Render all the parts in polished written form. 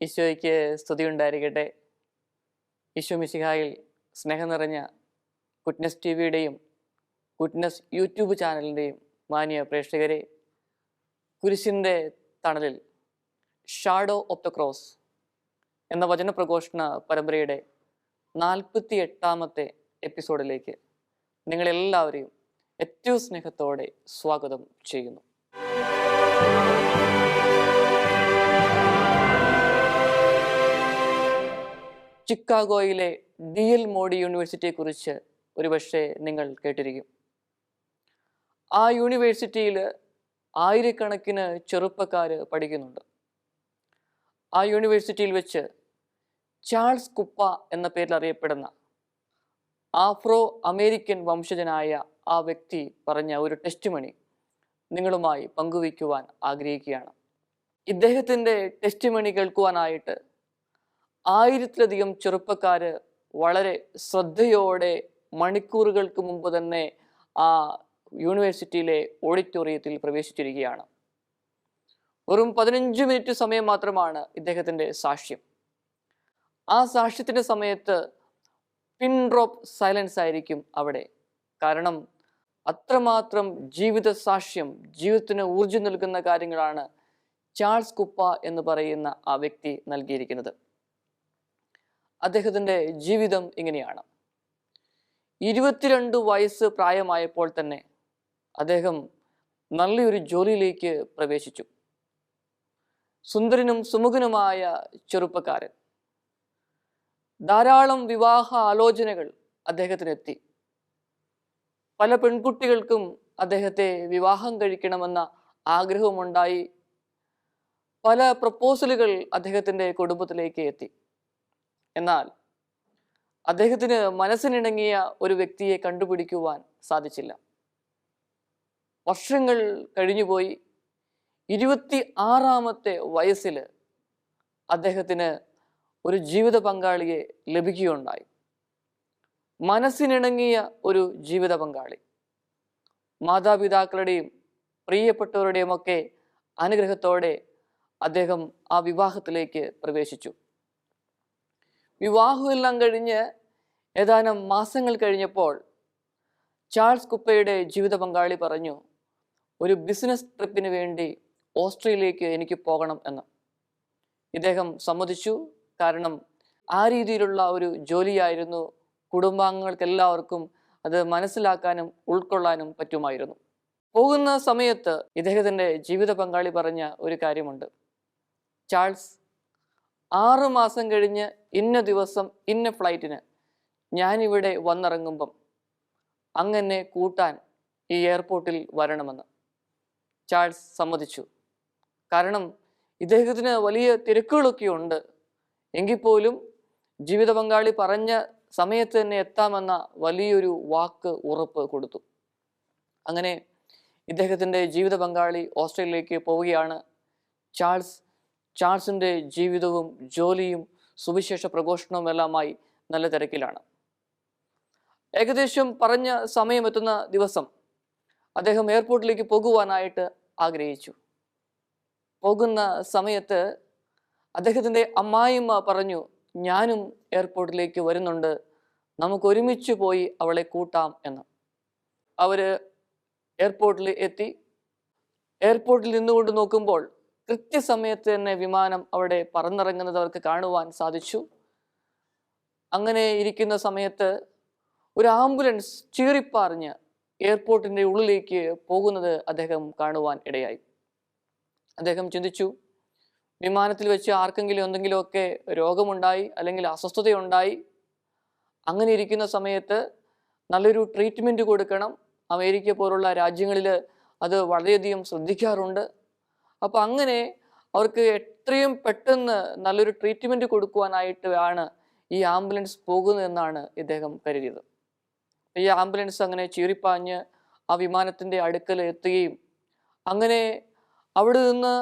ഈശോയ്ക്ക് സ്തുതിയുണ്ടായിരിക്കട്ടെ. ഈശോ മിശിഹായിൽ സ്നേഹം നിറഞ്ഞ ഗുഡ്നസ് ടി വിയുടെയും ഗുഡ്നസ് യൂട്യൂബ് ചാനലിൻ്റെയും മാന്യ പ്രേക്ഷകരെ, കുരിശിൻ്റെ തണലിൽ ഷാഡോ ഓഫ് ദ ക്രോസ് എന്ന വചനപ്രഘോഷണ പരമ്പരയുടെ 48ാമത്തെ എപ്പിസോഡിലേക്ക് നിങ്ങളെല്ലാവരെയും ഏറ്റവും സ്നേഹത്തോടെ സ്വാഗതം ചെയ്യുന്നു. ചിക്കാഗോയിലെ DL മോഡി യൂണിവേഴ്സിറ്റിയെക്കുറിച്ച് ഒരുപക്ഷെ നിങ്ങൾ കേട്ടിരിക്കും. ആ യൂണിവേഴ്സിറ്റിയിൽ ആയിരക്കണക്കിന് ചെറുപ്പക്കാർ പഠിക്കുന്നുണ്ട്. ആ യൂണിവേഴ്സിറ്റിയിൽ വെച്ച് ചാൾസ് കുപ്പ എന്ന പേരിൽ അറിയപ്പെടുന്ന ആഫ്രോ അമേരിക്കൻ വംശജനായ ആ വ്യക്തി പറഞ്ഞ ഒരു ടെസ്റ്റിമണി നിങ്ങളുമായി പങ്കുവയ്ക്കുവാൻ ആഗ്രഹിക്കുകയാണ്. ഇദ്ദേഹത്തിൻ്റെ ടെസ്റ്റിമണി കേൾക്കുവാനായിട്ട് 1000-ലധികം ചെറുപ്പക്കാർ വളരെ ശ്രദ്ധയോടെ മണിക്കൂറുകൾക്ക് മുമ്പ് തന്നെ ആ യൂണിവേഴ്സിറ്റിയിലെ ഓഡിറ്റോറിയത്തിൽ പ്രവേശിച്ചിരിക്കുകയാണ്. വെറും 15 മിനിറ്റ് സമയം മാത്രമാണ് ഇദ്ദേഹത്തിൻ്റെ സാക്ഷ്യം. ആ സാക്ഷ്യത്തിൻ്റെ സമയത്ത് പിൻ ഡ്രോപ്പ് സൈലൻസ് ആയിരിക്കും അവിടെ. കാരണം അത്രമാത്രം ജീവിത സാക്ഷ്യം, ജീവിതത്തിന് ഊർജ്ജം നൽകുന്ന കാര്യങ്ങളാണ് ചാൾസ് കുപ്പ എന്ന് പറയുന്ന ആ വ്യക്തി നൽകിയിരിക്കുന്നത്. അദ്ദേഹത്തിൻ്റെ ജീവിതം ഇങ്ങനെയാണ്. 22 വയസ്സ് പ്രായമായപ്പോൾ തന്നെ അദ്ദേഹം നല്ലൊരു ജോലിയിലേക്ക് പ്രവേശിച്ചു. സുന്ദരനും സുമുഖനുമായ ചെറുപ്പക്കാരൻ. ധാരാളം വിവാഹ ആലോചനകൾ അദ്ദേഹത്തിനെത്തി. പല പെൺകുട്ടികൾക്കും അദ്ദേഹത്തെ വിവാഹം കഴിക്കണമെന്ന ആഗ്രഹമുണ്ടായി. പല പ്രപ്പോസലുകൾ അദ്ദേഹത്തിൻ്റെ കുടുംബത്തിലേക്ക് എത്തി. എന്നാൽ അദ്ദേഹത്തിന് മനസ്സിനിണങ്ങിയ ഒരു വ്യക്തിയെ കണ്ടുപിടിക്കുവാൻ സാധിച്ചില്ല. വർഷങ്ങൾ കഴിഞ്ഞുപോയി. 26ാമത്തെ വയസ്സിൽ അദ്ദേഹത്തിന് ഒരു ജീവിത പങ്കാളിയെ ലഭിക്കുകയുണ്ടായി. മനസ്സിനിണങ്ങിയ ഒരു ജീവിത പങ്കാളി. മാതാപിതാക്കളുടെയും പ്രിയപ്പെട്ടവരുടെയും ഒക്കെ അനുഗ്രഹത്തോടെ അദ്ദേഹം ആ വിവാഹത്തിലേക്ക് പ്രവേശിച്ചു. വിവാഹമെല്ലാം കഴിഞ്ഞ് ഏതാനും മാസങ്ങൾ കഴിഞ്ഞപ്പോൾ ചാൾസ് കുപ്പയുടെ ജീവിത പങ്കാളി പറഞ്ഞു, ഒരു ബിസിനസ് ട്രിപ്പിന് വേണ്ടി ഓസ്ട്രേലിയയിലേക്ക് എനിക്ക് പോകണം എന്ന്. ഇദ്ദേഹം സമ്മതിച്ചു. കാരണം ആ രീതിയിലുള്ള ഒരു ജോലിയായിരുന്നു. കുടുംബാംഗങ്ങൾക്കെല്ലാവർക്കും അത് മനസ്സിലാക്കാനും ഉൾക്കൊള്ളാനും പറ്റുമായിരുന്നു. പോകുന്ന സമയത്ത് ഇദ്ദേഹത്തിൻ്റെ ജീവിത പങ്കാളി പറഞ്ഞ ഒരു കാര്യമുണ്ട്. ചാൾസ്, 6 മാസം കഴിഞ്ഞ് ഇന്ന ദിവസം ഇന്ന ഫ്ലൈറ്റിന് ഞാനിവിടെ വന്നിറങ്ങുമ്പം അങ്ങനെ കൂട്ടാൻ ഈ എയർപോർട്ടിൽ വരണമെന്ന്. ചാൾസ് സമ്മതിച്ചു. കാരണം ഇദ്ദേഹത്തിന് വലിയ തിരക്കുകളൊക്കെ ഉണ്ട്. എങ്കിൽ പോലും ജീവിത പങ്കാളി പറഞ്ഞ സമയത്ത് തന്നെ എത്താമെന്ന വലിയൊരു വാക്ക് ഉറപ്പ് കൊടുത്തു. അങ്ങനെ ഇദ്ദേഹത്തിൻ്റെ ജീവിത പങ്കാളി ഓസ്ട്രേലിയയിലേക്ക് പോവുകയാണ്. ചാൾസിൻ്റെ ജീവിതവും ജോലിയും സുവിശേഷ പ്രഘോഷണവും എല്ലാമായി നല്ല തിരക്കിലാണ്. ഏകദേശം പറഞ്ഞ സമയമെത്തുന്ന ദിവസം അദ്ദേഹം എയർപോർട്ടിലേക്ക് പോകുവാനായിട്ട് ആഗ്രഹിച്ചു. പോകുന്ന സമയത്ത് അദ്ദേഹത്തിൻ്റെ അമ്മായിയമ്മ പറഞ്ഞു, ഞാനും എയർപോർട്ടിലേക്ക് വരുന്നുണ്ട്, നമുക്ക് ഒരുമിച്ച് പോയി അവളെ കൂട്ടാം എന്ന്. അവർ എയർപോർട്ടിൽ എത്തി. എയർപോർട്ടിൽ നിന്നുകൊണ്ട് നോക്കുമ്പോൾ കൃത്യസമയത്ത് തന്നെ വിമാനം അവിടെ പറന്നിറങ്ങുന്നത് അവർക്ക് കാണുവാൻ സാധിച്ചു. അങ്ങനെ ഇരിക്കുന്ന സമയത്ത് ഒരു ആംബുലൻസ് ചീറിപ്പാറിഞ്ഞ് എയർപോർട്ടിൻ്റെ ഉള്ളിലേക്ക് പോകുന്നത് അദ്ദേഹം കാണുവാൻ ഇടയായി. അദ്ദേഹം ചിന്തിച്ചു, വിമാനത്തിൽ വെച്ച് ആർക്കെങ്കിലും എന്തെങ്കിലുമൊക്കെ രോഗമുണ്ടായി അല്ലെങ്കിൽ അസ്വസ്ഥതയുണ്ടായി. അങ്ങനെ ഇരിക്കുന്ന സമയത്ത് നല്ലൊരു ട്രീറ്റ്മെൻറ്റ് കൊടുക്കണം. അമേരിക്ക പോലുള്ള രാജ്യങ്ങളിൽ അത് വളരെയധികം ശ്രദ്ധിക്കാറുണ്ട്. അപ്പോൾ അങ്ങനെ അവർക്ക് എത്രയും പെട്ടെന്ന് നല്ലൊരു ട്രീറ്റ്മെൻറ്റ് കൊടുക്കുവാനായിട്ട് ആണ് ഈ ആംബുലൻസ് പോകുന്നതെന്നാണ് ഇദ്ദേഹം കരുതിയത്. ഈ ആംബുലൻസ് അങ്ങനെ ചീറിപ്പാഞ്ഞ് ആ വിമാനത്തിൻ്റെ അടുക്കൽ എത്തുകയും അങ്ങനെ അവിടെ നിന്ന്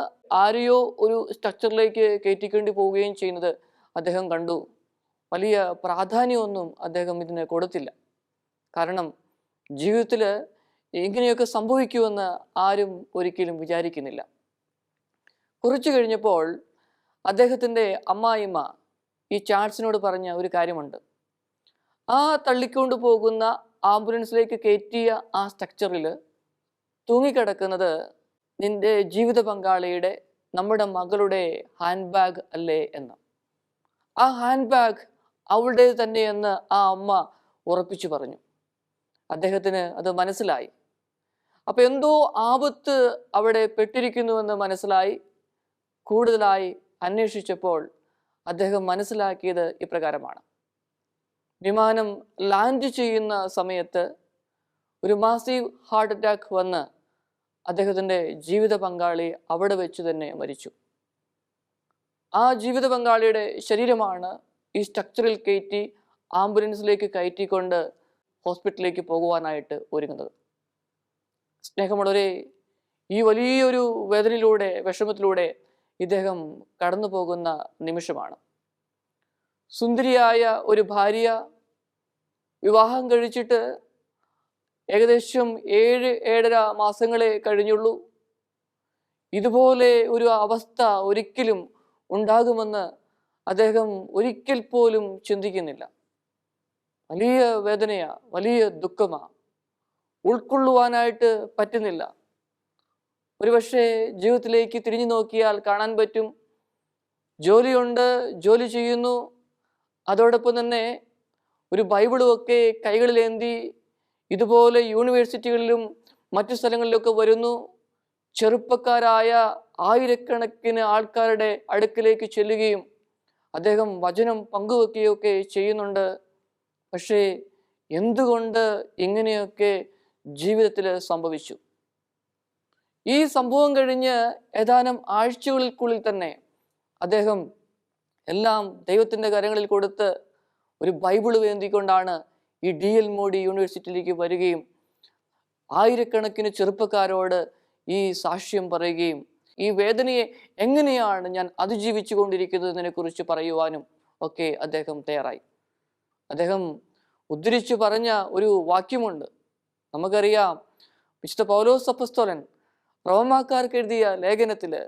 ആരെയോ ഒരു സ്ട്രക്ചറിലേക്ക് കയറ്റിക്കൊണ്ട് പോവുകയും ചെയ്യുന്നത് അദ്ദേഹം കണ്ടു. വലിയ പ്രാധാന്യമൊന്നും അദ്ദേഹം ഇതിന് കൊടുത്തില്ല. കാരണം ജീവിതത്തിൽ ഇങ്ങനെയൊക്കെ സംഭവിക്കുമെന്ന് ആരും ഒരിക്കലും വിചാരിക്കുന്നില്ല. കുറച്ചു കഴിഞ്ഞപ്പോൾ അദ്ദേഹത്തിൻ്റെ അമ്മായിമ്മ ഈ ചാൾസിനോട് പറഞ്ഞ ഒരു കാര്യമുണ്ട്. ആ തള്ളിക്കൊണ്ട് പോകുന്ന ആംബുലൻസിലേക്ക് കയറ്റിയ ആ സ്ട്രക്ചറിൽ തൂങ്ങിക്കിടക്കുന്നത് നിന്റെ ജീവിത പങ്കാളിയുടെ, നമ്മുടെ മകളുടെ ഹാൻഡ് ബാഗ് അല്ലേ എന്ന്. ആ ഹാൻഡ് ബാഗ് അവളുടെ തന്നെയെന്ന് ആ അമ്മ ഉറപ്പിച്ചു പറഞ്ഞു. അദ്ദേഹത്തിന് അത് മനസ്സിലായി. അപ്പൊ എന്തോ ആപത്ത് അവിടെ പെട്ടിരിക്കുന്നുവെന്ന് മനസ്സിലായി. കൂടുതലായി അന്വേഷിച്ചപ്പോൾ അദ്ദേഹം മനസ്സിലാക്കിയത് ഇപ്രകാരമാണ്. വിമാനം ലാൻഡ് ചെയ്യുന്ന സമയത്ത് ഒരു മാസീവ് ഹാർട്ട് അറ്റാക്ക് വന്ന് അദ്ദേഹത്തിൻ്റെ ജീവിത പങ്കാളി അവിടെ വെച്ച് തന്നെ മരിച്ചു. ആ ജീവിത പങ്കാളിയുടെ ശരീരമാണ് ഈ സ്ട്രക്ചറിൽ കയറ്റി ആംബുലൻസിലേക്ക് കയറ്റിക്കൊണ്ട് ഹോസ്പിറ്റലിലേക്ക് പോകുവാനായിട്ട് ഒരുങ്ങുന്നത്. സ്നേഹമുള്ളവരെ, ഈ വലിയൊരു വേദനയിലൂടെ, വിഷമത്തിലൂടെ ഇദ്ദേഹം കടന്നു പോകുന്ന നിമിഷമാണ്. സുന്ദരിയായ ഒരു ഭാര്യ, വിവാഹം കഴിച്ചിട്ട് ഏകദേശം 7-7.5 മാസങ്ങളെ കഴിഞ്ഞുള്ളൂ. ഇതുപോലെ ഒരു അവസ്ഥ ഒരിക്കലും ഉണ്ടാകുമെന്ന് അദ്ദേഹം ഒരിക്കൽ പോലും ചിന്തിക്കുന്നില്ല. വലിയ വേദനയാ, വലിയ ദുഃഖമാ, ഉൾക്കൊള്ളുവാനായിട്ട് പറ്റുന്നില്ല. ഒരുപക്ഷെ ജീവിതത്തിലേക്ക് തിരിഞ്ഞു നോക്കിയാൽ കാണാൻ പറ്റും, ജോലിയുണ്ട്, ജോലി ചെയ്യുന്നു, അതോടൊപ്പം തന്നെ ഒരു ബൈബിളുമൊക്കെ കൈകളിലേന്തി ഇതുപോലെ യൂണിവേഴ്സിറ്റികളിലും മറ്റു സ്ഥലങ്ങളിലൊക്കെ വരുന്നു. ചെറുപ്പക്കാരായ ആയിരക്കണക്കിന് ആൾക്കാരുടെ അടുക്കിലേക്ക് ചെല്ലുകയും അദ്ദേഹം വചനം പങ്കുവെക്കുകയൊക്കെ ചെയ്യുന്നുണ്ട്. പക്ഷേ എന്തുകൊണ്ട് ഇങ്ങനെയൊക്കെ ജീവിതത്തിൽ സംഭവിച്ചു? ഈ സംഭവം കഴിഞ്ഞ് ഏതാനും ആഴ്ചകൾക്കുള്ളിൽ തന്നെ അദ്ദേഹം എല്ലാം ദൈവത്തിൻ്റെ കരങ്ങളിൽ കൊടുത്ത് ഒരു ബൈബിൾ വേന്തിക്കൊണ്ടാണ് ഈ DL മോഡി യൂണിവേഴ്സിറ്റിയിലേക്ക് വരികയും ആയിരക്കണക്കിന് ചെറുപ്പക്കാരോട് ഈ സാക്ഷ്യം പറയുകയും ഈ വേദനയെ എങ്ങനെയാണ് ഞാൻ അതിജീവിച്ചു കൊണ്ടിരിക്കുന്നതിനെ കുറിച്ച് പറയുവാനും ഒക്കെ അദ്ദേഹം തയ്യാറായി. അദ്ദേഹം ഉദ്ധരിച്ചു പറഞ്ഞ ഒരു വാക്യമുണ്ട്. നമുക്കറിയാം, വിശുദ്ധ പൗലോസ് അപ്പോസ്തലൻ റോമാക്കാർക്ക് എഴുതിയ ലേഖനത്തില്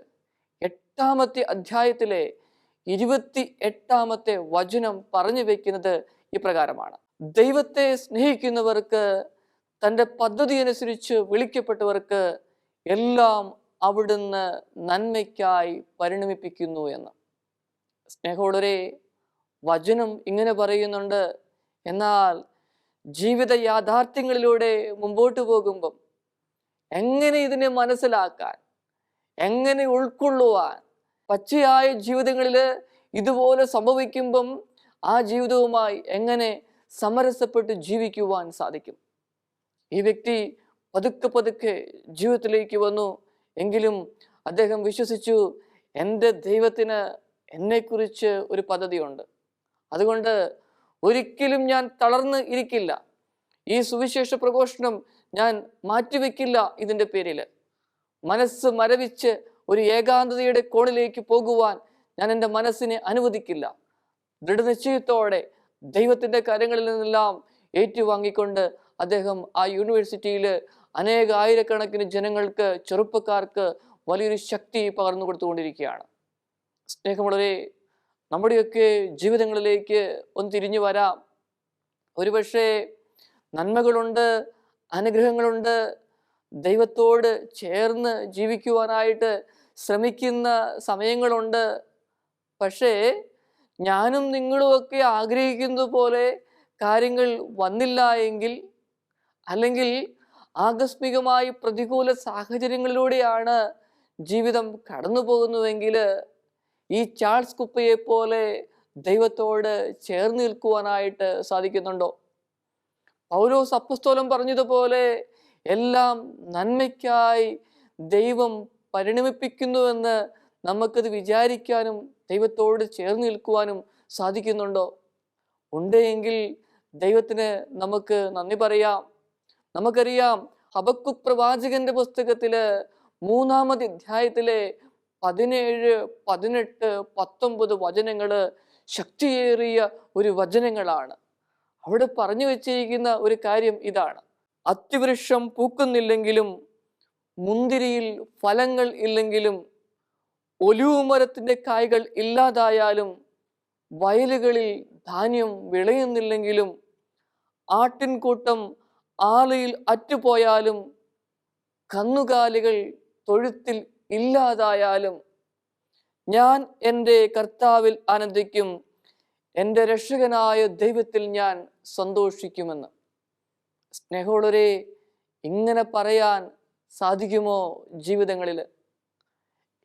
8-ാമത്തെ അധ്യായത്തിലെ 28-ാമത്തെ വചനം പറഞ്ഞു വെക്കുന്നത് ഇപ്രകാരമാണ്: ദൈവത്തെ സ്നേഹിക്കുന്നവർക്ക്, തൻ്റെ പദ്ധതി അനുസരിച്ച് വിളിക്കപ്പെട്ടവർക്ക് എല്ലാം അവിടുന്ന് നന്മയ്ക്കായി പരിണമിപ്പിക്കുന്നു എന്ന്. സ്നേഹമുള്ളവരെ, വചനം ഇങ്ങനെ പറയുന്നുണ്ട്. എന്നാൽ ജീവിത യാഥാർത്ഥ്യങ്ങളിലൂടെ മുമ്പോട്ട് പോകുമ്പം എങ്ങനെ ഇതിനെ മനസ്സിലാക്കാൻ, എങ്ങനെ ഉൾക്കൊള്ളുവാൻ, പച്ചയായ ജീവിതങ്ങളിൽ ഇതുപോലെ സംഭവിക്കുമ്പം ആ ജീവിതവുമായി എങ്ങനെ സമരസപ്പെട്ട് ജീവിക്കുവാൻ സാധിക്കും? ഈ വ്യക്തി പതുക്കെ പതുക്കെ ജീവിതത്തിലേക്ക് വന്നു. എങ്കിലും അദ്ദേഹം വിശ്വസിച്ചു, എൻ്റെ ദൈവത്തിന് എന്നെക്കുറിച്ച് ഒരു പദ്ധതിയുണ്ട്. അതുകൊണ്ട് ഒരിക്കലും ഞാൻ തളർന്ന് ഇരിക്കില്ല. ഈ സുവിശേഷ പ്രഘോഷണം ഞാൻ മാറ്റിവെക്കില്ല. ഇതിൻ്റെ പേരിൽ മനസ്സ് മരവിച്ച് ഒരു ഏകാന്തതയുടെ കോണിലേക്ക് പോകുവാൻ ഞാൻ എൻ്റെ മനസ്സിനെ അനുവദിക്കില്ല. ദൃഢനിശ്ചയത്തോടെ ദൈവത്തിൻ്റെ കാര്യങ്ങളിൽ നിന്നെല്ലാം ഏറ്റുവാങ്ങിക്കൊണ്ട് അദ്ദേഹം ആ യൂണിവേഴ്സിറ്റിയിൽ ആയിരക്കണക്കിന് ജനങ്ങൾക്ക്, ചെറുപ്പക്കാർക്ക് വലിയൊരു ശക്തി പകർന്നു കൊടുത്തുകൊണ്ടിരിക്കുകയാണ്. സ്നേഹമുള്ളവരെ, നമ്മുടെയൊക്കെ ജീവിതങ്ങളിലേക്ക് ഒന്ന് തിരിഞ്ഞു വരാം. ഒരുപക്ഷെ നന്മകളുണ്ട്, അനുഗ്രഹങ്ങളുണ്ട്, ദൈവത്തോട് ചേർന്ന് ജീവിക്കുവാനായിട്ട് ശ്രമിക്കുന്ന സമയങ്ങളുണ്ട്. പക്ഷേ ഞാനും നിങ്ങളുമൊക്കെ ആഗ്രഹിക്കുന്നത് പോലെ കാര്യങ്ങൾ വന്നില്ല എങ്കിൽ, അല്ലെങ്കിൽ ആകസ്മികമായി പ്രതികൂല സാഹചര്യങ്ങളിലൂടെയാണ് ജീവിതം കടന്നു പോകുന്നുവെങ്കിൽ, ഈ ചാൾസ് കുപ്പയെ പോലെ ദൈവത്തോട് ചേർന്ന് നിൽക്കുവാനായിട്ട് സാധിക്കുന്നുണ്ടോ? പൗലോസ് അപ്പോസ്തലൻ പറഞ്ഞതുപോലെ എല്ലാം നന്മയ്ക്കായി ദൈവം പരിണമിപ്പിക്കുന്നുവെന്ന് നമുക്കത് വിചാരിക്കാനും ദൈവത്തോട് ചേർന്ന് നിൽക്കുവാനും സാധിക്കുന്നുണ്ടോ? ഉണ്ടെങ്കിൽ ദൈവത്തിന് നമുക്ക് നന്ദി പറയാം. നമുക്കറിയാം, ഹബക്കുക്ക് പ്രവാചകന്റെ പുസ്തകത്തില് 3-ാമത്തെ അധ്യായത്തിലെ 17, 18, 19 വചനങ്ങള് ശക്തിയേറിയ ഒരു വചനങ്ങളാണ്. അവിടെ പറഞ്ഞു വെച്ചിരിക്കുന്ന ഒരു കാര്യം ഇതാണ്: അത്തിവൃക്ഷം പൂക്കുന്നില്ലെങ്കിലും, മുന്തിരിയിൽ ഫലങ്ങൾ ഇല്ലെങ്കിലും, ഒലിവ് മരത്തിന്റെ കായ്കൾ ഇല്ലാതായാലും വയലുകളിൽ ധാന്യം വിളയുന്നില്ലെങ്കിലും ആട്ടിൻകൂട്ടം ആലയിൽ അറ്റുപോയാലും കന്നുകാലികൾ തൊഴുത്തിൽ ഇല്ലാതായാലും ഞാൻ എൻ്റെ കർത്താവിൽ ആനന്ദിക്കും, എൻ്റെ രക്ഷകനായ ദൈവത്തിൽ ഞാൻ സന്തോഷിക്കുമെന്ന്. സ്നേഹമുള്ളവരെ, ഇങ്ങനെ പറയാൻ സാധിക്കുമോ ജീവിതങ്ങളിൽ?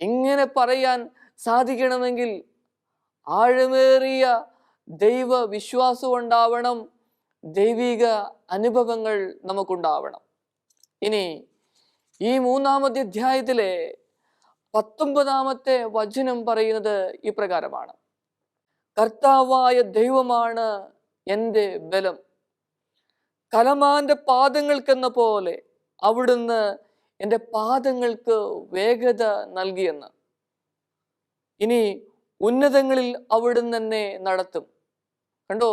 ഇങ്ങനെ പറയാൻ സാധിക്കണമെങ്കിൽ ആഴമേറിയ ദൈവ വിശ്വാസം ഉണ്ടാവണം, ദൈവിക അനുഭവങ്ങൾ നമുക്കുണ്ടാവണം. ഇനി ഈ 3-ാമത്തെ അധ്യായത്തിലെ 19-ാമത്തെ വചനം പറയുന്നത് ഇപ്രകാരമാണ്: കർത്താവായ ദൈവമാണ് എൻ്റെ ബലം, കലമാന്റെ പാദങ്ങൾക്കെന്ന പോലെ അവിടുന്ന് എൻ്റെ പാദങ്ങൾക്ക് വേഗത നൽകിയെന്ന്. ഇനി ഉന്നതങ്ങളിൽ അവിടുന്ന് എന്നെ നടത്തും. കണ്ടോ,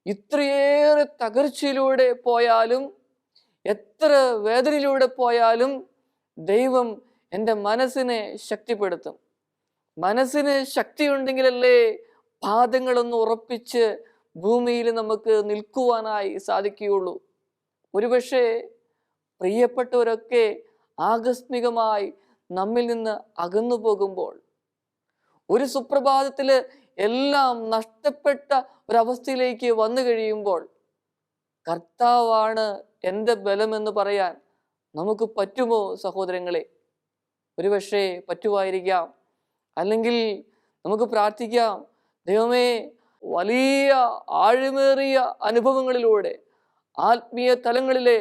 ഇത്രയേറെ തകർച്ചയിലൂടെ പോയാലും, എത്ര വേദനയിലൂടെ പോയാലും ദൈവം എൻ്റെ മനസ്സിനെ ശക്തിപ്പെടുത്തും. മനസ്സിന് ശക്തിയുണ്ടെങ്കിലല്ലേ പാദങ്ങളൊന്ന് ഉറപ്പിച്ച് ഭൂമിയിൽ നമുക്ക് നിൽക്കുവാനായി സാധിക്കുകയുള്ളൂ. ഒരുപക്ഷെ പ്രിയപ്പെട്ടവരൊക്കെ ആകസ്മികമായി നമ്മിൽ നിന്ന് അകന്നു പോകുമ്പോൾ, ഒരു സുപ്രഭാതത്തില് എല്ലാം നഷ്ടപ്പെട്ട ഒരവസ്ഥയിലേക്ക് വന്നു കഴിയുമ്പോൾ, കർത്താവാണ് എൻ്റെ ബലമെന്ന് പറയാൻ നമുക്ക് പറ്റുമോ സഹോദരങ്ങളെ? ഒരുപക്ഷെ പറ്റുമായിരിക്കാം. അല്ലെങ്കിൽ നമുക്ക് പ്രാർത്ഥിക്കാം, ദൈവമേ, വലിയ ആഴമേറിയ അനുഭവങ്ങളിലൂടെ ആത്മീയ തലങ്ങളിലെ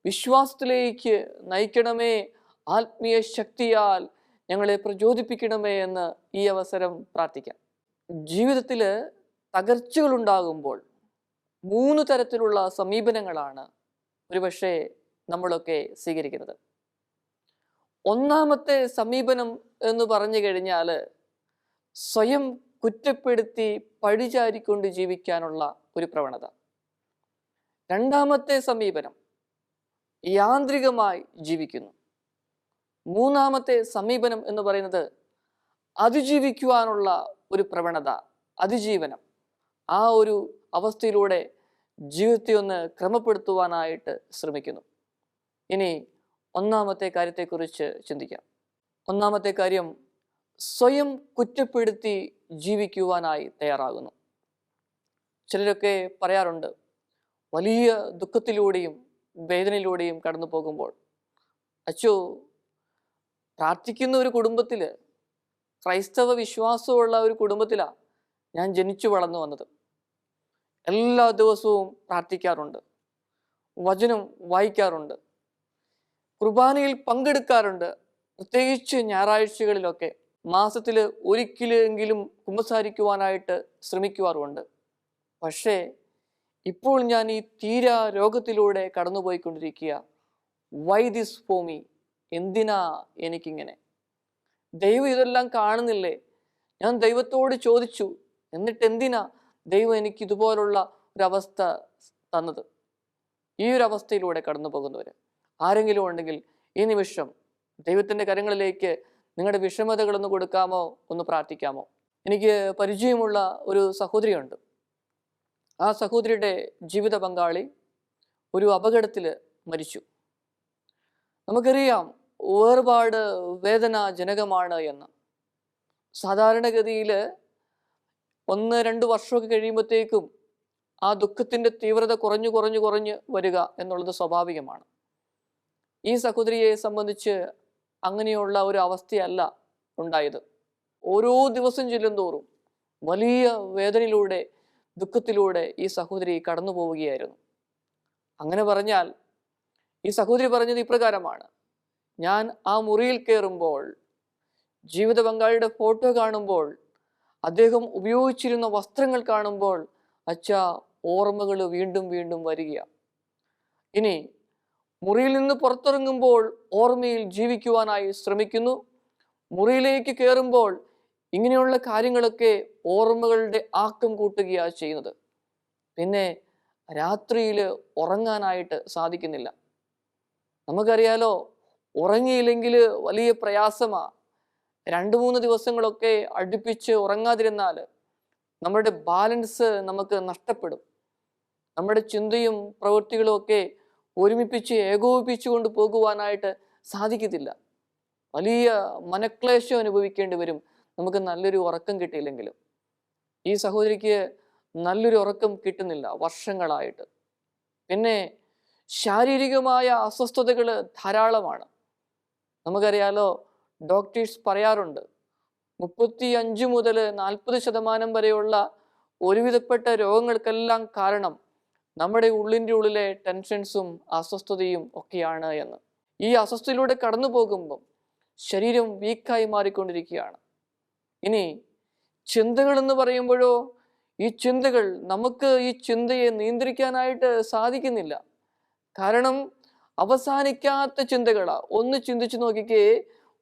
വിശ്വാസത്തിലേക്ക് നയിക്കണമേ, ആത്മീയ ശക്തിയാൽ ഞങ്ങളെ പ്രചോദിപ്പിക്കണമേ എന്ന് ഈ അവസരം പ്രാർത്ഥിക്കാം. ജീവിതത്തിൽ തകർച്ചകൾ ഉണ്ടാകുമ്പോൾ 3 തരത്തിലുള്ള സമീപനങ്ങളാണ് ഒരുപക്ഷെ നമ്മളൊക്കെ സ്വീകരിക്കുന്നത്. ഒന്നാമത്തെ സമീപനം എന്ന് പറഞ്ഞു കഴിഞ്ഞാൽ സ്വയം കുറ്റപ്പെടുത്തി പഴിചാരിക്കൊണ്ട് ജീവിക്കാനുള്ള ഒരു പ്രവണത. രണ്ടാമത്തെ സമീപനം യാന്ത്രികമായി ജീവിക്കുന്നു. മൂന്നാമത്തെ സമീപനം എന്ന് പറയുന്നത് അതിജീവിക്കുവാനുള്ള ഒരു പ്രവണത, അതിജീവനം. ആ ഒരു അവസ്ഥയിലൂടെ ജീവിതത്തെ ഒന്ന് ക്രമപ്പെടുത്തുവാനായിട്ട് ശ്രമിക്കുന്നു. ഇനി ഒന്നാമത്തെ കാര്യത്തെക്കുറിച്ച് ചിന്തിക്കാം. ഒന്നാമത്തെ കാര്യം, സ്വയം കുറ്റപ്പെടുത്തി ജീവിക്കുവാനായി തയ്യാറാകുന്നു. ചിലരൊക്കെ പറയാറുണ്ട്, വലിയ ദുഃഖത്തിലൂടെയും വേദനയിലൂടെയും കടന്നു പോകുമ്പോൾ, അച്ചോ, പ്രാർത്ഥിക്കുന്ന ഒരു കുടുംബത്തിൽ, ക്രൈസ്തവ വിശ്വാസമുള്ള ഒരു കുടുംബത്തിലാണ് ഞാൻ ജനിച്ചു വളർന്നു വന്നത്. എല്ലാ ദിവസവും പ്രാർത്ഥിക്കാറുണ്ട്, വചനം വായിക്കാറുണ്ട്, കുർബാനയിൽ പങ്കെടുക്കാറുണ്ട്, പ്രത്യേകിച്ച് ഞായറാഴ്ചകളിലൊക്കെ മാസത്തിൽ ഒരിക്കലെങ്കിലും കുമ്പസാരിക്കുവാനായിട്ട് ശ്രമിക്കുവാറുമുണ്ട്. പക്ഷേ ഇപ്പോൾ ഞാൻ ഈ തീരാ രോഗത്തിലൂടെ കടന്നുപോയിക്കൊണ്ടിരിക്കുക. Why this for me? എന്തിനാ എനിക്കിങ്ങനെ? ദൈവം ഇതെല്ലാം കാണുന്നില്ലേ? ഞാൻ ദൈവത്തോട് ചോദിച്ചു, എന്നിട്ട് എന്തിനാ ദൈവം എനിക്ക് ഇതുപോലുള്ള ഒരവസ്ഥ തന്നത്? ഈ ഒരു അവസ്ഥയിലൂടെ കടന്നു പോകുന്നവർ ആരെങ്കിലും ഉണ്ടെങ്കിൽ ഈ നിമിഷം ദൈവത്തിൻ്റെ കരങ്ങളിലേക്ക് നിങ്ങളുടെ വിഷമതകളൊന്ന് കൊടുക്കാമോ, ഒന്ന് പ്രാർത്ഥിക്കാമോ? എനിക്ക് പരിചയമുള്ള ഒരു സഹോദരിയുണ്ട്. ആ സഹോദരിയുടെ ജീവിത പങ്കാളി ഒരു അപകടത്തിൽ മരിച്ചു. നമുക്കറിയാം വേർപാട് വേദനാജനകമാണ് എന്ന്. സാധാരണഗതിയിൽ 1-2 വർഷമൊക്കെ കഴിയുമ്പോഴത്തേക്കും ആ ദുഃഖത്തിൻ്റെ തീവ്രത കുറഞ്ഞു വരിക എന്നുള്ളത് സ്വാഭാവികമാണ്. ഈ സഹോദരിയെ സംബന്ധിച്ച് അങ്ങനെയുള്ള ഒരു അവസ്ഥയല്ല ഉണ്ടായത്. ഓരോ ദിവസം ചെല്ലുന്തോറും വലിയ വേദനയിലൂടെ, ദുഃഖത്തിലൂടെ ഈ സഹോദരി കടന്നു പോവുകയായിരുന്നു. അങ്ങനെ പറഞ്ഞാൽ ഈ സഹോദരി പറഞ്ഞത് ഇപ്രകാരമാണ്: ഞാൻ ആ മുറിയിൽ കയറുമ്പോൾ, ജീവിത പങ്കാളിയുടെ ഫോട്ടോ കാണുമ്പോൾ, അദ്ദേഹം ഉപയോഗിച്ചിരുന്ന വസ്ത്രങ്ങൾ കാണുമ്പോൾ, അച്ഛാ, ഓർമ്മകൾ വീണ്ടും വീണ്ടും വരികയാണ്. ഇനി മുറിയിൽ നിന്ന് പുറത്തിറങ്ങുമ്പോൾ ഓർമ്മയിൽ ജീവിക്കുവാനായി ശ്രമിക്കുന്നു. മുറിയിലേക്ക് കയറുമ്പോൾ ഇങ്ങനെയുള്ള കാര്യങ്ങളൊക്കെ ഓർമ്മകളുടെ ആക്കം കൂട്ടുകയാണ് ചെയ്യുന്നത്. പിന്നെ രാത്രിയിൽ ഉറങ്ങാനായിട്ട് സാധിക്കുന്നില്ല. നമുക്കറിയാലോ, ഉറങ്ങിയില്ലെങ്കിൽ വലിയ പ്രയാസമാണ്. 2-3 ദിവസങ്ങളൊക്കെ അടുപ്പിച്ച് ഉറങ്ങാതിരുന്നാൽ നമ്മുടെ ബാലൻസ് നമുക്ക് നഷ്ടപ്പെടും. നമ്മുടെ ചിന്തയും പ്രവൃത്തികളും ഒക്കെ ഒരുമിപ്പിച്ച് ഏകോപിപ്പിച്ചു കൊണ്ട് പോകുവാനായിട്ട് സാധിക്കത്തില്ല. വലിയ മനക്ലേശം അനുഭവിക്കേണ്ടി വരും നമുക്ക് നല്ലൊരു ഉറക്കം കിട്ടിയില്ലെങ്കിലും. ഈ സഹോദരിക്ക് നല്ലൊരു ഉറക്കം കിട്ടുന്നില്ല വർഷങ്ങളായിട്ട്. പിന്നെ ശാരീരികമായ അസ്വസ്ഥതകൾ ധാരാളമാണ്. നമുക്കറിയാലോ, ഡോക്ടേഴ്സ് പറയാറുണ്ട് 35 മുതൽ 40% വരെയുള്ള ഒരുവിധപ്പെട്ട രോഗങ്ങൾക്കെല്ലാം കാരണം നമ്മുടെ ഉള്ളിൻ്റെ ഉള്ളിലെ ടെൻഷൻസും അസ്വസ്ഥതയും ഒക്കെയാണ് എന്ന്. ഈ അസ്വസ്ഥതയിലൂടെ കടന്നു പോകുമ്പം ശരീരം വീക്കായി മാറിക്കൊണ്ടിരിക്കുകയാണ്. ഇനി ചിന്തകൾ എന്ന് പറയുമ്പോഴോ, ഈ ചിന്തകൾ നമുക്ക് ഈ ചിന്തയെ നിയന്ത്രിക്കാനായിട്ട് സാധിക്കുന്നില്ല. കാരണം അവസാനിക്കാത്ത ചിന്തകളാ. ഒന്ന് ചിന്തിച്ചു നോക്കിക്കേ,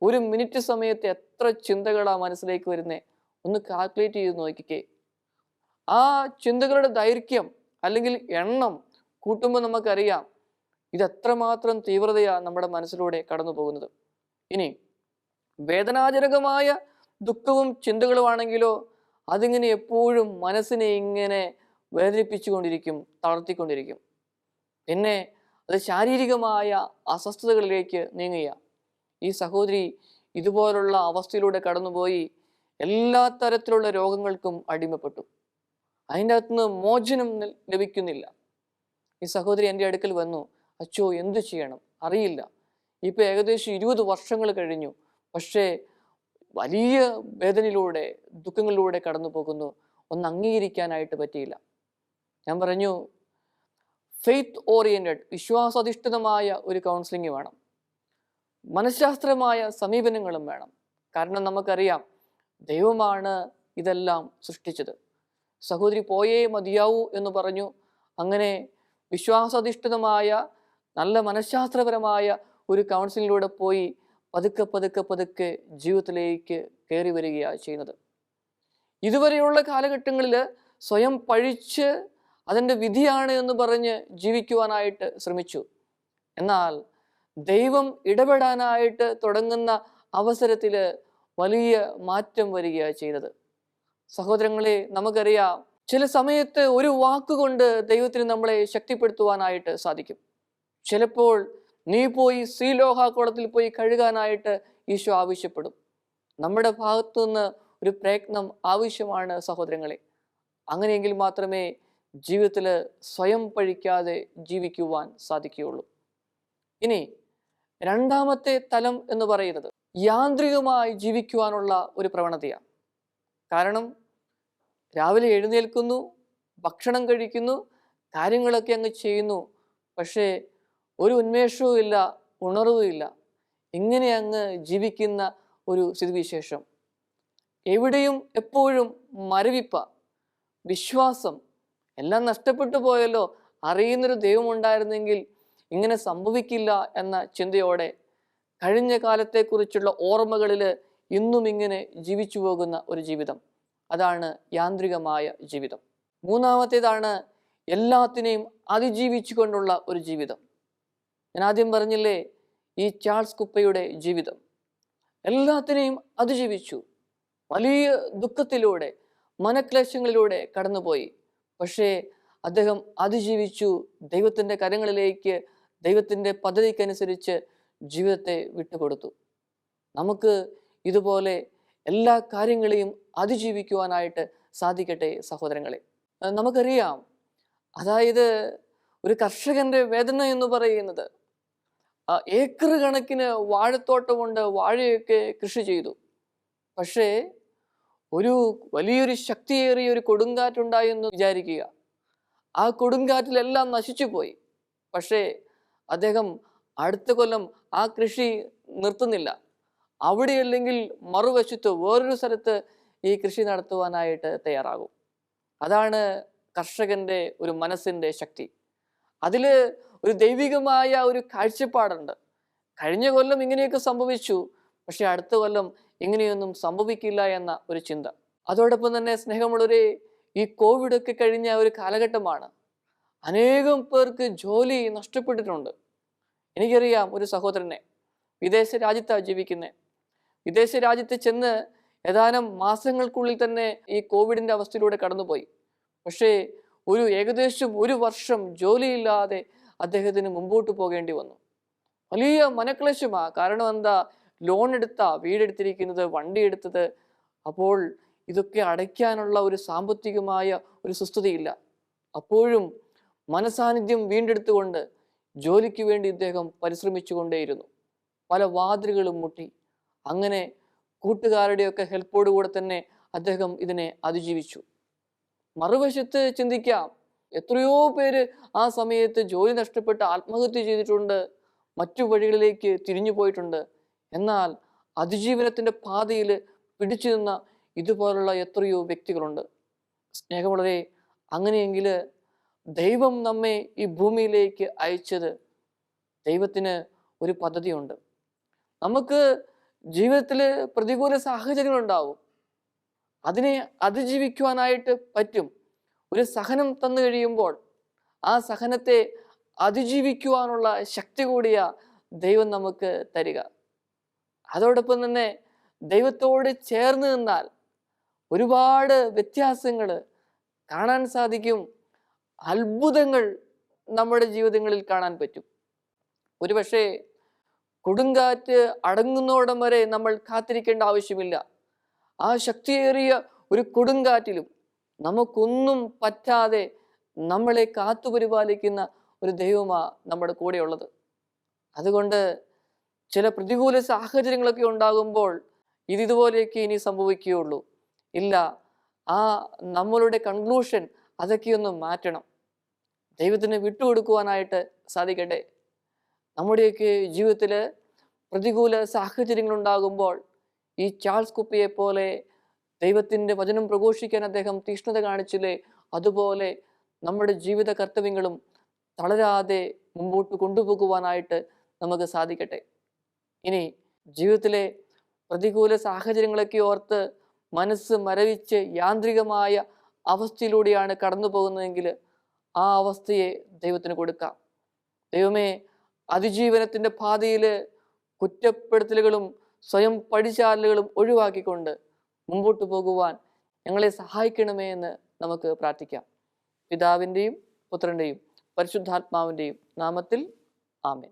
1 മിനിറ്റ് സമയത്ത് എത്ര ചിന്തകളാ മനസ്സിലേക്ക് വരുന്നേ? ഒന്ന് കാൽക്കുലേറ്റ് ചെയ്ത് നോക്കിക്കേ. ആ ചിന്തകളുടെ ദൈർഘ്യം അല്ലെങ്കിൽ എണ്ണം കൂട്ടുമ്പോൾ നമുക്കറിയാം ഇതെത്രമാത്രം തീവ്രതയാ നമ്മുടെ മനസ്സിലൂടെ കടന്നു പോകുന്നത്. ഇനി വേദനാജനകമായ ദുഃഖവും ചിന്തകളുമാണെങ്കിലോ അതിങ്ങനെ എപ്പോഴും മനസ്സിനെ ഇങ്ങനെ വേദനിപ്പിച്ചുകൊണ്ടിരിക്കും, തളർത്തിക്കൊണ്ടിരിക്കും. പിന്നെ അത് ശാരീരികമായ അസ്വസ്ഥതകളിലേക്ക് നീങ്ങുക. ഈ സഹോദരി ഇതുപോലുള്ള അവസ്ഥയിലൂടെ കടന്നുപോയി എല്ലാ തരത്തിലുള്ള രോഗങ്ങൾക്കും അടിമപ്പെട്ടു. അതിൻ്റെ അകത്തുനിന്ന് മോചനം ലഭിക്കുന്നില്ല. ഈ സഹോദരി എൻ്റെ അടുക്കൽ വന്നു, അച്ചോ എന്തു ചെയ്യണം അറിയില്ല, ഇപ്പം ഏകദേശം 20 വർഷങ്ങൾ കഴിഞ്ഞു, പക്ഷേ വലിയ വേദനയിലൂടെ ദുഃഖങ്ങളിലൂടെ കടന്നു പോകുന്നു, ഒന്ന് അംഗീകരിക്കാനായിട്ട് പറ്റിയില്ല. ഞാൻ പറഞ്ഞു, ഫെയ്ത്ത് ഓറിയൻറ്റഡ്, വിശ്വാസാധിഷ്ഠിതമായ ഒരു കൗൺസിലിംഗ് വേണം, മനഃശാസ്ത്രമായ സമീപനങ്ങളും വേണം. കാരണം നമുക്കറിയാം ദൈവമാണ് ഇതെല്ലാം സൃഷ്ടിച്ചത്. സഹോദരി പോയേ മതിയാവൂ എന്ന് പറഞ്ഞു. അങ്ങനെ വിശ്വാസാധിഷ്ഠിതമായ നല്ല മനഃശാസ്ത്രപരമായ ഒരു കൗൺസിലിങ്ങിലൂടെ പോയി പതുക്കെ പതുക്കെ പതുക്കെ ജീവിതത്തിലേക്ക് കയറി വരികയാണ് ചെയ്യുന്നത്. ഇതുവരെയുള്ള കാലഘട്ടങ്ങളിൽ സ്വയം പഴിച്ച് അതിൻ്റെ വിധിയാണ് എന്ന് പറഞ്ഞ് ജീവിക്കുവാനായിട്ട് ശ്രമിച്ചു. എന്നാൽ ദൈവം ഇടപെടാനായിട്ട് തുടങ്ങുന്ന അവസരത്തിൽ വലിയ മാറ്റം വരികയാണ് ചെയ്തത്. സഹോദരങ്ങളെ, നമുക്കറിയാം ചില സമയത്ത് ഒരു വാക്കുകൊണ്ട് ദൈവത്തിന് നമ്മളെ ശക്തിപ്പെടുത്തുവാനായിട്ട് സാധിക്കും. ചിലപ്പോൾ നീ പോയി ശ്രീലോഹാകുളത്തിൽ പോയി കഴുകാനായിട്ട് ഈശോ ആവശ്യപ്പെടും. നമ്മുടെ ഭാഗത്തു നിന്ന് ഒരു പ്രയത്നം ആവശ്യമാണ് സഹോദരങ്ങളെ. അങ്ങനെയെങ്കിൽ മാത്രമേ ജീവിതത്തിൽ സ്വയം പഴിക്കാതെ ജീവിക്കുവാൻ സാധിക്കുകയുള്ളൂ. ഇനി രണ്ടാമത്തെ തലം എന്ന് പറയുന്നത് യാന്ത്രികമായി ജീവിക്കുവാനുള്ള ഒരു പ്രവണതയാണ്. കാരണം രാവിലെ എഴുന്നേൽക്കുന്നു, ഭക്ഷണം കഴിക്കുന്നു, കാര്യങ്ങളൊക്കെ അങ്ങ് ചെയ്യുന്നു, പക്ഷേ ഒരു ഉന്മേഷവും ഇല്ല, ഉണർവും ഇല്ല. ഇങ്ങനെ അങ്ങ് ജീവിക്കുന്ന ഒരു സ്ഥിതിവിശേഷം. എവിടെയും എപ്പോഴും മരവിപ്പ, വിശ്വാസം എല്ലാം നഷ്ടപ്പെട്ടു പോയല്ലോ, അറിയുന്നൊരു ദൈവം ഉണ്ടായിരുന്നെങ്കിൽ ഇങ്ങനെ സംഭവിക്കില്ല എന്ന ചിന്തയോടെ കഴിഞ്ഞ കാലത്തെക്കുറിച്ചുള്ള ഓർമ്മകളിൽ ഇന്നും ഇങ്ങനെ ജീവിച്ചു പോകുന്ന ഒരു ജീവിതം. അതാണ് യാന്ത്രികമായ ജീവിതം. മൂന്നാമത്തേതാണ് എല്ലാത്തിനെയും അതിജീവിച്ചു കൊണ്ടുള്ള ഒരു ജീവിതം. ഞാൻ ആദ്യം പറഞ്ഞില്ലേ, ഈ ചാൾസ് കുപ്പയുടെ ജീവിതം എല്ലാത്തിനെയും അതിജീവിച്ചു. വലിയ ദുഃഖത്തിലൂടെ മനക്ലേശങ്ങളിലൂടെ കടന്നുപോയി. പക്ഷേ അദ്ദേഹം അതിജീവിച്ചു. ദൈവത്തിൻ്റെ കരങ്ങളിലേക്ക്, ദൈവത്തിൻ്റെ പദ്ധതിക്കനുസരിച്ച് ജീവിതത്തെ വിട്ടുകൊടുത്തു. നമുക്ക് ഇതുപോലെ എല്ലാ കാര്യങ്ങളെയും അതിജീവിക്കുവാനായിട്ട് സാധിക്കട്ടെ സഹോദരങ്ങളെ. നമുക്കറിയാം, അതായത് ഒരു കർഷകന്റെ വേദന എന്ന് പറയുന്നത് ഏക്കർ കണക്കിന് വാഴത്തോട്ടമുണ്ട്, വാഴയൊക്കെ കൃഷി ചെയ്തു. പക്ഷേ ഒരു വലിയൊരു ശക്തിയേറിയ ഒരു കൊടുങ്കാറ്റുണ്ടായി എന്ന് വിചാരിക്കുക. ആ കൊടുങ്കാറ്റിലെല്ലാം നശിച്ചു പോയി. പക്ഷേ അദ്ദേഹം അടുത്ത കൊല്ലം ആ കൃഷി നിർത്തുന്നില്ല. അവിടെ അല്ലെങ്കിൽ മറുവശത്ത് വേറൊരു സ്ഥലത്ത് ഈ കൃഷി നടത്തുവാനായിട്ട് തയ്യാറാകും. അതാണ് കർഷകന്റെ ഒരു മനസ്സിൻ്റെ ശക്തി. അതിൽ ഒരു ദൈവികമായ ഒരു കാഴ്ചപ്പാടുണ്ട്. കഴിഞ്ഞ കൊല്ലം ഇങ്ങനെയൊക്കെ സംഭവിച്ചു, പക്ഷെ അടുത്ത കൊല്ലം ഇങ്ങനെയൊന്നും സംഭവിക്കില്ല എന്ന ഒരു ചിന്ത. അതോടൊപ്പം തന്നെ സ്നേഹമുള്ളവരെ, ഈ കോവിഡ് ഒക്കെ കഴിഞ്ഞ ഒരു കാലഘട്ടമാണ്. അനേകം പേർക്ക് ജോലി നഷ്ടപ്പെട്ടിട്ടുണ്ട്. എനിക്കറിയാം ഒരു സഹോദരനെ, വിദേശ രാജ്യത്താണ് ജീവിക്കുന്നത്. വിദേശ രാജ്യത്ത് ചെന്ന് ഏതാനും മാസങ്ങൾക്കുള്ളിൽ തന്നെ ഈ കോവിഡിന്റെ അവസ്ഥയിലൂടെ കടന്നുപോയി. പക്ഷേ ഏകദേശം 1 വർഷം ജോലിയില്ലാതെ അദ്ദേഹത്തിന് മുമ്പോട്ട് പോകേണ്ടി വന്നു. വലിയ മനക്ലേശമാ. കാരണം എന്താ? ലോൺ വീടെടുത്തിരിക്കുന്നത്, വണ്ടി എടുത്തത്. അപ്പോൾ ഇതൊക്കെ അടയ്ക്കാനുള്ള ഒരു സാമ്പത്തികമായ ഒരു സുസ്ഥിതിയില്ല. അപ്പോഴും മനസാന്നിധ്യം വീണ്ടെടുത്തുകൊണ്ട് ജോലിക്ക് വേണ്ടി ഇദ്ദേഹം പരിശ്രമിച്ചു കൊണ്ടേയിരുന്നു. പല വാതിലുകളും മുട്ടി. അങ്ങനെ കൂട്ടുകാരുടെയൊക്കെ ഹെൽപ്പോടുകൂടെ തന്നെ അദ്ദേഹം ഇതിനെ അതിജീവിച്ചു. മറുവശത്ത് ചിന്തിക്കാം, എത്രയോ പേര് ആ സമയത്ത് ജോലി നഷ്ടപ്പെട്ട് ആത്മഹത്യ ചെയ്തിട്ടുണ്ട്, മറ്റു വഴികളിലേക്ക് തിരിഞ്ഞു പോയിട്ടുണ്ട്. എന്നാൽ അതിജീവനത്തിന്റെ പാതയിൽ പിടിച്ചു നിന്ന ഇതുപോലുള്ള എത്രയോ വ്യക്തികളുണ്ട്. സ്നേഹമുള്ളവരെ, അങ്ങനെയെങ്കിൽ ദൈവം നമ്മെ ഈ ഭൂമിയിലേക്ക് അയച്ചത്, ദൈവത്തിന് ഒരു പദ്ധതിയുണ്ട്. നമുക്ക് ജീവിതത്തിൽ പ്രതികൂല സാഹചര്യങ്ങളുണ്ടാവും. അതിനെ അതിജീവിക്കുവാനായിട്ട് പറ്റും. ഒരു സഹനം തന്നു കഴിയുമ്പോൾ ആ സഹനത്തെ അതിജീവിക്കുവാനുള്ള ശക്തി കൂടിയ ദൈവം നമുക്ക് തരിക. അതോടൊപ്പം തന്നെ ദൈവത്തോട് ചേർന്ന് നിന്നാൽ ഒരുപാട് വ്യത്യാസങ്ങൾ കാണാൻ സാധിക്കും. അത്ഭുതങ്ങൾ നമ്മുടെ ജീവിതങ്ങളിൽ കാണാൻ പറ്റും. ഒരുപക്ഷെ കൊടുങ്കാറ്റ് അടങ്ങുന്നോടം വരെ നമ്മൾ കാത്തിരിക്കേണ്ട ആവശ്യമില്ല. ആ ശക്തിയേറിയ ഒരു കൊടുങ്കാറ്റിലും നമുക്കൊന്നും പറ്റാതെ നമ്മളെ കാത്തുപരിപാലിക്കുന്ന ഒരു ദൈവമാണ് നമ്മുടെ കൂടെയുള്ളത്. അതുകൊണ്ട് ചില പ്രതികൂല സാഹചര്യങ്ങളൊക്കെ ഉണ്ടാകുമ്പോൾ ഇതുപോലെയൊക്കെ ഇനി സംഭവിക്കുകയുള്ളൂ. ഇല്ല, നമ്മളുടെ കൺക്ലൂഷൻ അതൊക്കെ ഒന്ന് മാറ്റണം. ദൈവത്തിന് വിട്ടുകൊടുക്കുവാനായിട്ട് സാധിക്കട്ടെ. നമ്മുടെയൊക്കെ ജീവിതത്തിൽ പ്രതികൂല സാഹചര്യങ്ങൾ ഉണ്ടാകുമ്പോൾ ഈ ചാൾസ് കുപ്പിയെ പോലെ ദൈവത്തിൻ്റെ വചനം പ്രഘോഷിക്കാൻ അദ്ദേഹം തീക്ഷ്ണത കാണിച്ചില്ലേ, അതുപോലെ നമ്മുടെ ജീവിത കർത്തവ്യങ്ങളും തളരാതെ മുമ്പോട്ട് കൊണ്ടുപോകുവാനായിട്ട് നമുക്ക് സാധിക്കട്ടെ. ഇനി ജീവിതത്തിലെ പ്രതികൂല സാഹചര്യങ്ങളൊക്കെ ഓർത്ത് മനസ്സ് മരവിച്ച് യാന്ത്രികമായ അവസ്ഥയിലൂടെയാണ് കടന്നു പോകുന്നതെങ്കിൽ ആ അവസ്ഥയെ ദൈവത്തിന് കൊടുക്കാം. ദൈവമേ, അതിജീവനത്തിൻ്റെ പാതയിൽ കുറ്റപ്പെടുത്തലുകളും സ്വയം പഴിചാരലുകളും ഒഴിവാക്കിക്കൊണ്ട് മുമ്പോട്ട് പോകുവാൻ ഞങ്ങളെ സഹായിക്കണമേ എന്ന് നമുക്ക് പ്രാർത്ഥിക്കാം. പിതാവിൻ്റെയും പുത്രൻ്റെയും പരിശുദ്ധാത്മാവിൻ്റെയും നാമത്തിൽ ആമേൻ.